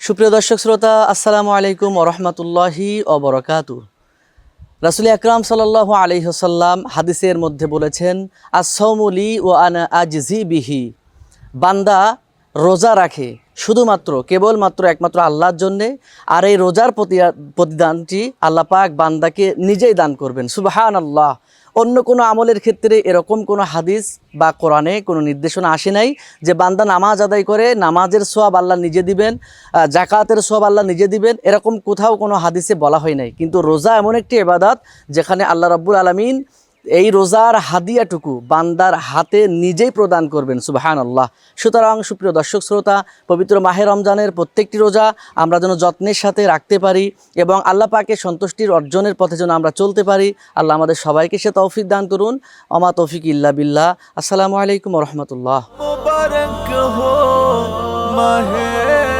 সুপ্রিয় দর্শক শ্রোতা, আসসালামু আলাইকুম ওয়া রাহমাতুল্লাহি ওয়া বারাকাতুহু। রাসূল আকরাম সাল্লাল্লাহু আলাইহি ওয়াসাল্লাম হাদিসের মধ্যে বলেছেন, আস-সাওমু লি ওয়া আনা আজজি বিহি। বান্দা রোজা রাখে শুধুমাত্র কেবলমাত্র একমাত্র আল্লাহর জন্যে, আর এই রোজার প্রতিদানটি আল্লাহ পাক বান্দাকে নিজেই দান করবেন। সুবহানাল্লাহ। অন্য কোনো আমলের ক্ষেত্রে এরকম কোনো হাদিস বা কোরআনে কোনো নির্দেশনা আসে নাই যে বান্দা নামাজ আদায় করে নামাজের সওয়াব আল্লাহ নিজে দিবেন, জাকাতের সওয়াব আল্লাহ নিজে দিবেন, এরকম কোথাও কোনো হাদিসে বলা হয় নাই। কিন্তু রোজা এমন একটি ইবাদত যেখানে আল্লাহ রাব্বুল আলামিন এই রোজার হাদিয়াটুকু বান্দার হাতে নিজেই প্রদান করবেন। সুবহানাল্লাহ। সুতরাং সুপ্রিয় দর্শক শ্রোতা, পবিত্র মাহে রমজানের প্রত্যেকটি রোজা আমরা যেন যত্নের সাথে রাখতে পারি এবং আল্লাহ পাকের সন্তুষ্টির অর্জনের পথে যেন আমরা চলতে পারি। আল্লাহ আমাদের সবাইকে সে তৌফিক দান করুন। ওমা তৌফিক ইল্লা বিল্লাহ। আসসালামু আলাইকুম ওয়া রাহমাতুল্লাহ। मुबारक हो माहे